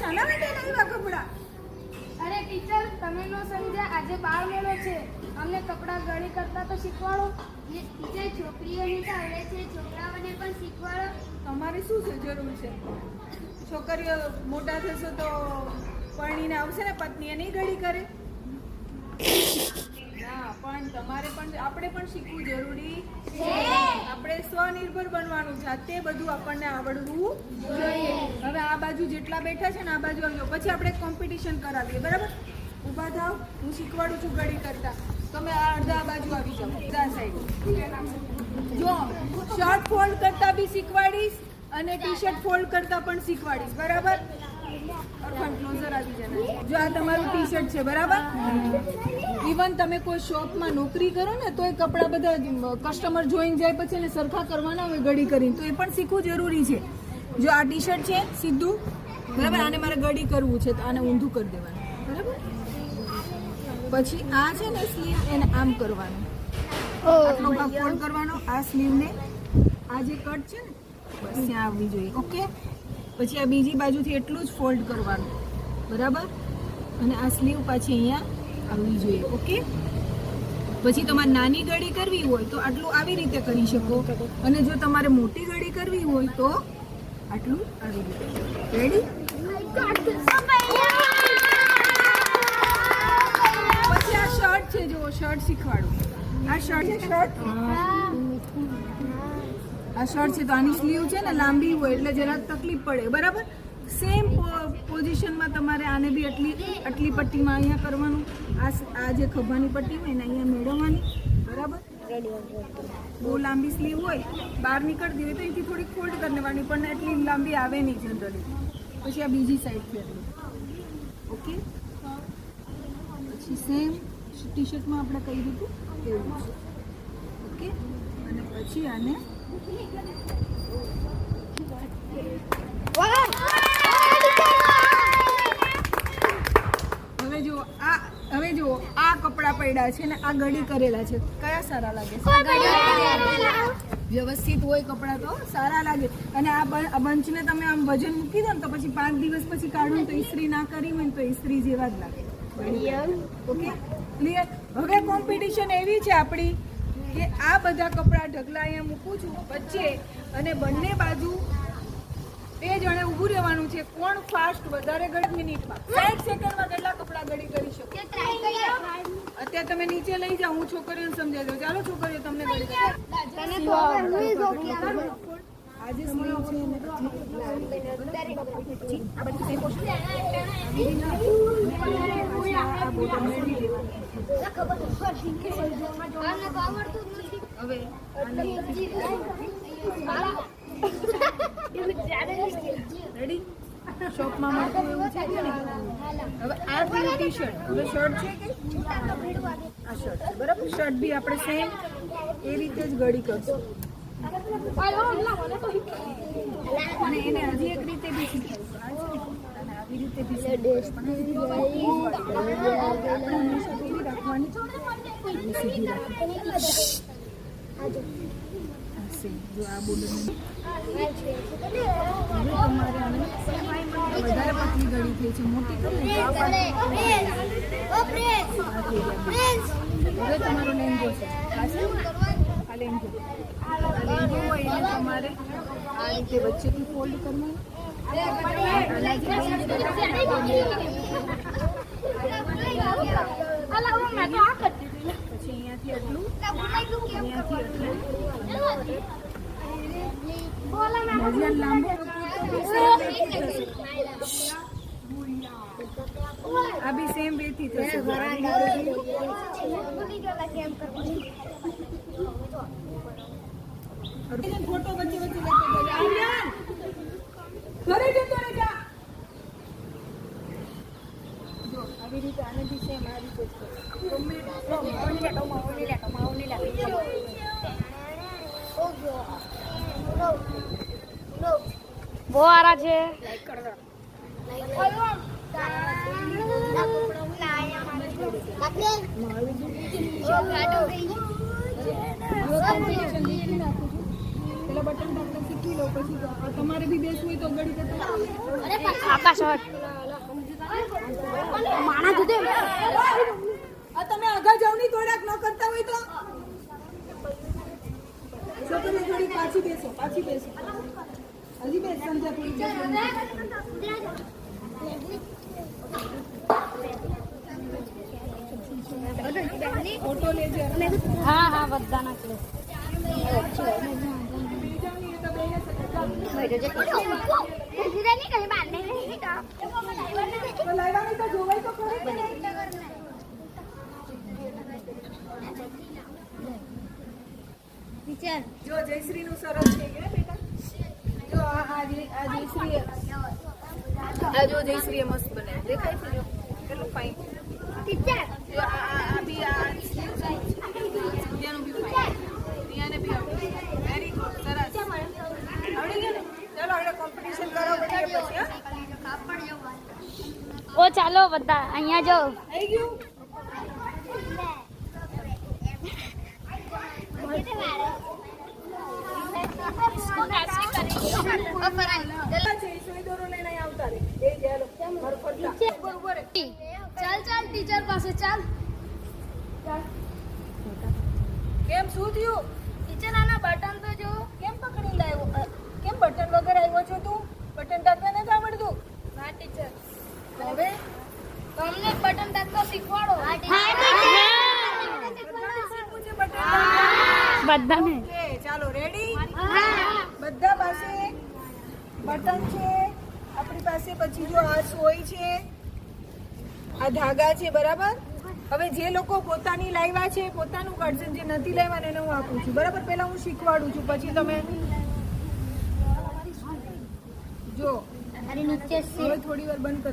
શાના માટે લાવ્યા કપડા? અરે ટીચર, તમે નો સમજ્યા, આજે બાળ મેળો છે. અમને કપડા ગળી કરતા તો શીખવાડો. ટીચર, છોકરીઓને તો આવડે છે, છોકરાઓને પણ શીખવાડો. તમારે શું છે જરૂર છે? છોકરીઓ મોટા થશે તો પરણીને આવશે ને પત્ની એની ગળી કરે? ના, પણ તમારે પણ આપણે પણ શીખવું જરૂરી છે. આપણે સ્વનિર્ભર બનવાનું, જાતે બધું આપણને આવડવું જોઈએ. હવે આ બાજુ જેટલા બેઠા છે ને આ બાજુ આવજો, પછી આપણે કોમ્પિટિશન કરાવીએ, બરાબર? ઊભા થાવ, હું શીખવાડું છું ગળી કરતા. તમે આ અડધા બાજુ આવી જાઓ, અડધા સાઈડ. જો શર્ટ ફોલ્ડ કરતા બી શીખવાડીશ અને ટી-શર્ટ ફોલ્ડ કરતા પણ શીખવાડીશ, બરાબર? ક્લોઝર આવી જાય. જો આ તમારું ટી-શર્ટ છે, બરાબર? ઇવન તમે કોઈ શોપમાં નોકરી કરો ને તો એ કપડા બધા કસ્ટમર જોઈને જાય પછી એને સરખા કરવાના હોય ગડી કરીને, તો એ પણ શીખવું જરૂરી છે. જો આ ટી-શર્ટ છે સીધું, બરાબર, આને મારે ગડી કરવું છે તો આને ઊંધું કરી દેવાનું, બરાબર? પછી આ છે ને સ્લીવ, એને આમ કરવાનું, આટલો ભાગ ફોલ્ડ કરવાનો. આ સ્લીવને આ જે કટ છે ને બસ ત્યાં આવવી જોઈએ, ઓકે? પછી આ બીજી બાજુથી એટલું જ ફોલ્ડ કરવાનું, બરાબર? અને આ સ્લીવ પાછી અહીંયા આવવી જોઈએ, ઓકે? પછી તમારે નાની ગળી કરવી હોય તો આટલું આવી રીતે કરી શકો, અને જો તમારે મોટી ગળી કરવી હોય તો આટલું આવી રીતે. રેડી? પછી આ શર્ટ છે, જો શર્ટ શીખવાડું. આ શર્ટ છે, શર્ટ આ શર્ટ છે તો આની સ્લીવ છે ને લાંબી હોય એટલે જરાક તકલીફ પડે, બરાબર? સેમ પોઝિશનમાં તમારે આને બી આટલી પટ્ટીમાં અહીંયા કરવાનું. આ જે ખભાની પટ્ટી હોય ને અહીંયા મેળવવાની, બરાબર? બહુ લાંબી સ્લીવ હોય, બહાર નીકળતી હોય તો અહીંથી થોડીક ફોલ્ડ કરી લેવાની, પણ એટલી લાંબી આવે નહીં જનરલી. પછી આ બીજી સાઈડથી એટલી, ઓકે? પછી સેમ ટી-શર્ટમાં આપણે કહી દીધું એવું છે, ઓકે? અને પછી આને હવે જો આ કપડા પડ્યા છે ને આ ગડી કરેલા છે, કયા સારા લાગે છે? વ્યવસ્થિત હોય કપડા તો સારા લાગે. અને આ બંચને તમે આમ વજન મૂકી દો ને તો પછી 5 દિવસ પછી કાઢો તો ઇસ્ત્રી ના કરી હોય ને તો ઇસ્ત્રી જેવા જ લાગે, ઓકે? ક્લિયર? હવે કોમ્પિટિશન એવી છે આપણી કે આ બધા કપડા ઢગલા અહીંયા મૂકું છું વચ્ચે, અને બંને બાજુ 2 જણે ઊભું રહેવાનું છે. કોણ ફાસ્ટ વધારે ગળી મિનિટમાં 60 સેકન્ડમાં કેટલા કપડા ગળી કરી શકો? અત્યારે તમે નીચે લઈ જાઓ, હું છોકરીઓને સમજાવી દઉં. ચાલો છોકરીઓ, તમને ગળી કરી આજે સ્લીવ છે ને પછી આ બધું સેમ પોસ્ટ હવે રેડી? શોપમાં મળતું એવું છે કે નહીં? હવે આ ટી-શર્ટ, હવે શર્ટ છે કે આ શર્ટ છે, બરાબર? શર્ટ બી આપણે સેમ એ રીતે જ ગળી કરશું, અને એને હજી એક રીતે બી શીખવાડીશું. અને આવી રીતે બી શીખવાડીશું. રાખવાની સીધી રાખવાની. જો આ બોર્ડર તમારે વધારે પતલી ગળી થઈ છે, મોટી કરી હવે તમારો લેંગો છે, આ લેંગો હોય એને તમારે આ રીતે વચ્ચેથી ફોલ્ડ કરવાનું. પછી અહીંયાથી એટલું, અહીંયાથી એટલું લાંબો. આ બી સેમ વે થી થશે. ફોટો વચ્ચે વચ્ચે ઘરે જતો રહે જા. જો આવી રીતે આને બી સેમ આ રીતે જ બહુ સારા છે. બટન શીખી લો પછી તમારે બી બેસવું હોય તો ગળી આકાશ આ તમે આગળ જાવ ની થોડાક ન કરતા હોય તો છોકરીઓ થોડી પાછી બેસો હજી બેસ સમજા થોડી ફોટો લેજે હા બધા નાખી લો તો લાવવાની તો જોવાય તો ખરી જો જયશ્રી નું સરસ છે કે બેટા જો આ જયશ્રી આ જો જયશ્રી મસ્ત બને દેખાય છે જો કેટલું ફાઇન જો આ બી આ ત્યાંનું બી ફાઇન ત્યાંને બી આવડે વેરી ગુડ સરસ આવડી ગયું ને ચાલો આપણે કોમ્પિટિશન કરો પછી ઓ ચાલો બધા અહીંયા જો આવી ગયું ચાલ ટીચર પાસે ચાલ કેમ શું થયું ટીચર આના બટન તો જો કેમ પકડી લાવ્યો કેમ બટન વગર આવ્યો છો તું બટન ટાકતા નથી આવડતું ના ટીચર હવે તમને બટન ટાકતા શીખવાડો બધાને ઓકે ચાલો રેડી બધા પાસે બટન છે આપણી પાસે પછી જો આ સોય છે આ ધાગા છે બરાબર હવે જે લોકો પોતાની લાવ્યા છે પોતાનું કાઢશે જે નથી લાવ્યા ને એને હું આપું છું બરાબર પહેલા હું શીખવાડું છું પછી તમે જો નીચે હવે થોડી વાર બંધ કરો